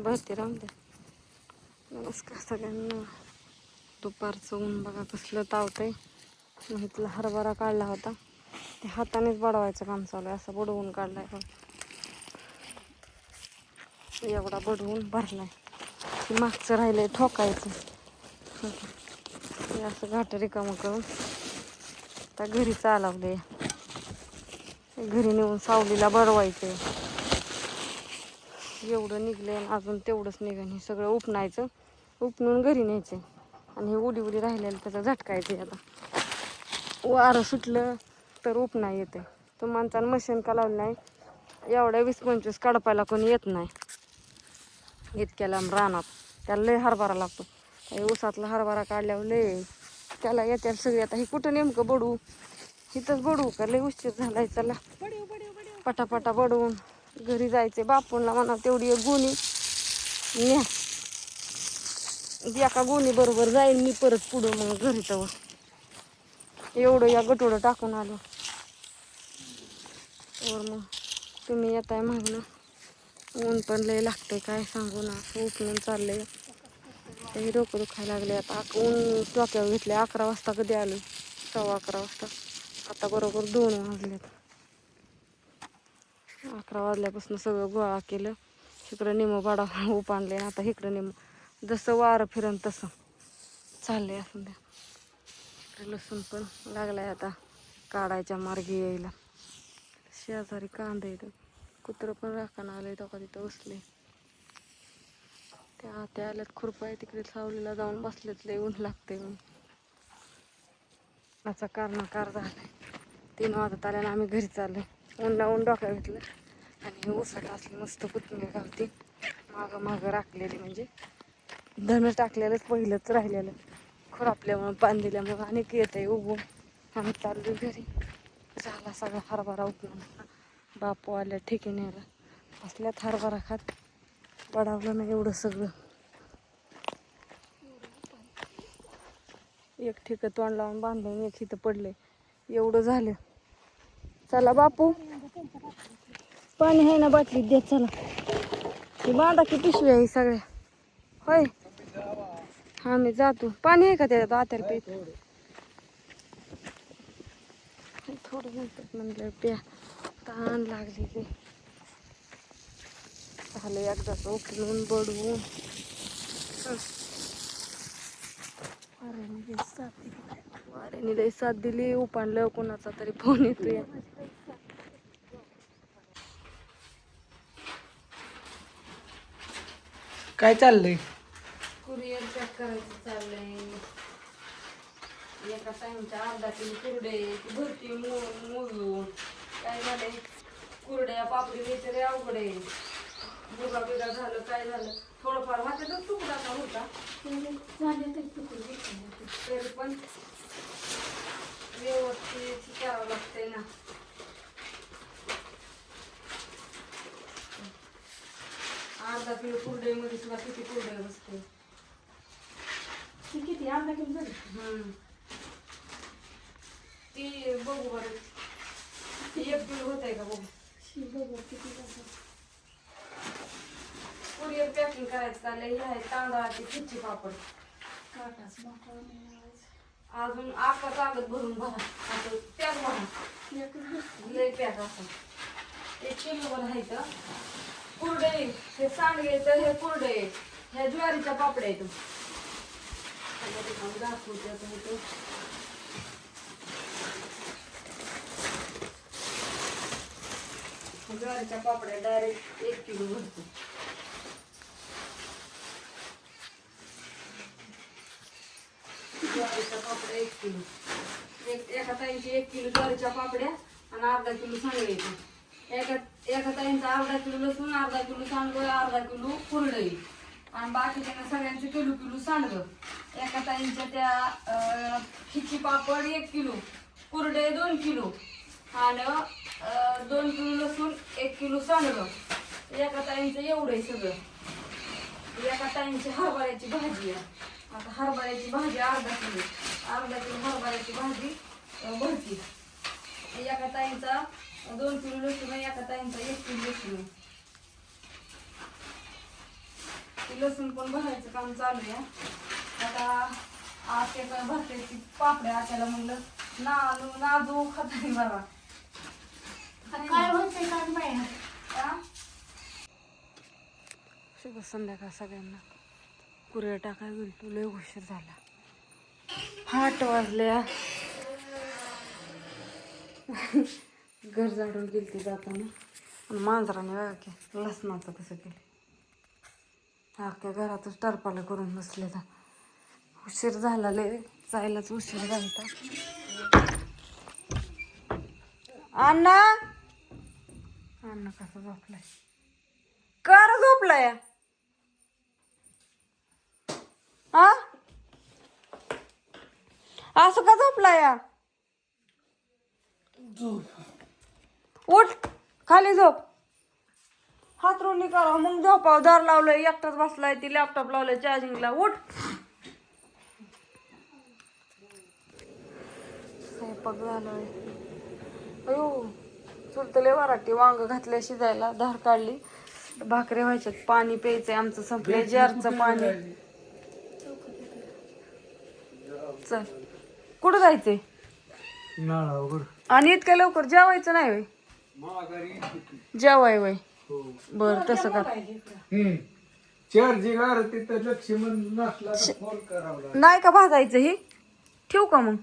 भरती राहून द्या. नमस्कार सगळ्यांना. दुपारचं ऊन बघा कसलं तावतंय. मग इथला हरभरा काढला होता, ते हातानेच बडवायचं काम चालू आहे. असं बडवून काढलाय बघ, एवढा बडवून भरलाय. की मागचं राहिलंय ठोकायचं. हे असं घाट रिकामं करून आता घरी चालवले. घरी नेऊन सावलीला बडवायचं. एवढं निघले आणि अजून तेवढंच निघेन. हे सगळं उपणायचं, उपणून घरी न्यायचं. आणि हे उडी उडी राहिलेलं त्याचं झटकायचं. आता वारं सुटलं तर उपणा येते. तो माणसानं मशीन का लावलं नाही. एवढ्या 20-25 कडपायला कोणी येत नाही इतक्या लांब रानात. त्याला लय हरभरा लागतो. ऊसातला हरभरा काढल्यावर लय त्याला येत्या सगळी. आता हे कुठं नेमकं बडू, इथंच बडवू का? लय उशीर झालाय. चला पटापटा बडवून घरी जायचे. बापूंना म्हणा तेवढी एक गोणी न्या. एका गोणी बरोबर जाईल मी परत पुढं. मग घरी तर एवढं या गटोडं टाकून आलो वर. मग तुम्ही येताय मागणं. ऊन पण लय लागते काय सांगू ना. उठून चाललंय. ते डोकं दुखायला लागले. आता ऊन डोक्यावर घेतले. 11 वाजता कधी आलो, 11:15 वाजता. आता बरोबर 2 वाजलेत. 11 वाजल्यापासून सगळं गोळा केलं. इकडं निमं बाडा उपाणले. आता इकडं निमं जसं वारं फिरण तसं चाललंय. असं द्या. लसूण पण लागलाय आता काढायच्या मार्गी यायला. शेजारी कांदा येतं. कुत्रं पण राखाना आलंय. तो का तिथं बसले. त्या आत्या आल्यात खुरपाय. तिकडे सावलीला जाऊन बसलेत. लय ऊन लागते म्हणून. याचा कारणाकार झालाय. 3 वाजत आल्यानं आम्ही घरी चाललोय. ऊन लावून डोक्यात घेतलं आणि उसाट असली मस्त कोथिंबीर गावती मागं मागं राखलेली. म्हणजे धन टाकलेलंच पहिलंच राहिलेलं. खुरापल्यामुळं पाणी दिल्यामुळं अनेक येत आहे उगवून. आम्ही चाललोय घरी. झाला सगळा हरभरा उठून. बापू आल्या ठेके न्यायला. बसल्यात हरभरा खात. बडावलं नाही एवढं सगळं. एक ठिक तोंड लावून बांधून एक इथं पडले. एवढं झालं. चला बापू पाणी आहे ना बाटलीत द्या. चला ही बांधा की पिशवी आहे सगळ्या. होय हा मी जातो. पाणी आहे का त्याच्यात आत्याला पेत? थोडं नंतर म्हणलं प्या. तहान लागली ते. झालं एकदाच उठलून बडवून. वाऱ्याने लय साथ दिली. उपाणलं कोणाचा तरी फोन येतोय. काय चाललंय? कुरिअर पॅक करायचं चाललंय. एका टाइमच्या अर्धा किलो कुरडे भरती मोजून काय झालंय. कुरड्या पापडी द्यायचं लय अवघड आहे. बुगा बिगा झालं काय झालं. थोडंफार वाटतच तुकडा का होता तरी पण व्यवस्थित करावं लागतंय ना. अर्धा किलो कुरडईमध्ये सुद्धा किती कुरडई बसते. किती अर्धा किलो झाली? ती बघू बरं. ती 1 किलो होत आहे का बघू. कुरिअर पॅकिंग करायचं चाललंय. हे आहे तांदळाची खिची पापड. काटाच मोठा अजून आका कागद भरून भरा. असं पॅक भरा. लय पॅक असं 1 किलो वर आहे तर कुरडे. हे सांडगे तर हे कुरडे. ह्या ज्वारीच्या पापड्या आहेत. दाखवते ज्वारीच्या पापड्या डायरेक्ट 1 किलो भरतो. ज्वारीच्या पापड्या 1 किलो. एका ताईंची 1 किलो ज्वारीच्या पापड्या आणि अर्धा किलो सांडगे येतो. एका ताईंचा अर्धा किलो लसूण, अर्धा किलो सांडगं, अर्धा किलो कुरडई आणि बाकीच्या सगळ्यांचे किलो किलो सांडगं. एका ताईंच्या त्या खिची पापड 1 किलो, कुरडे 2 किलो आणि 2 किलो लसूण, 1 किलो सांडगं. एका ताईंचं एवढं आहे सगळं. एका ताईंची हरभऱ्याची भाजी आहे. आता हरभऱ्याची भाजी अर्धा किलो हरभऱ्याची भाजी भरती. एका ताईंचा 2 किलो लसूण, एका ताईंचा 1 किलो लसूण. ती लसूण पण भरायचं काम चालू आहे. आता आते पण भरते पापड्या. आत्याला म्हणलं नाजू खातानी बरा. काय होतंय काय बाया? शुभ संध्याकाळ सगळ्यांना. कुरिअर टाकाय गेलो, लय उशीर झाला. 8 वाजल्या. घर झाडून गेलती जाताना. आणि मांजराने बघा की लसणाचं कसं केलं. अख्ख्या घरातच टरपाला करून बसले. तर उशीर झाला लय, जायलाच उशीर झाला. अण्णा अण्णा कसा झोपलाय? कर झोपलाय. हा असं का झोपलाय? उठ खाली झोप. हात रोली करा मग झोपाव. दार लावलंय, एकटाच बसलाय. ती लॅपटॉप लावलंय चार्जिंगला. उठ. स्वयंपाक झालाय. अयो चुलतले वराटी. वांग घातल्या शिजायला, धार काढली. भाकरी व्हायच्यात. पाणी प्यायचंय आमचं, संपलंय जारचं पाणी. चल कुठं जायचंय? आणि इतक्या लवकर जेवायचं नाही वय? जेवाय वय? बर तसं कर. नाही का भाजायचं ही? ठेवू का मग?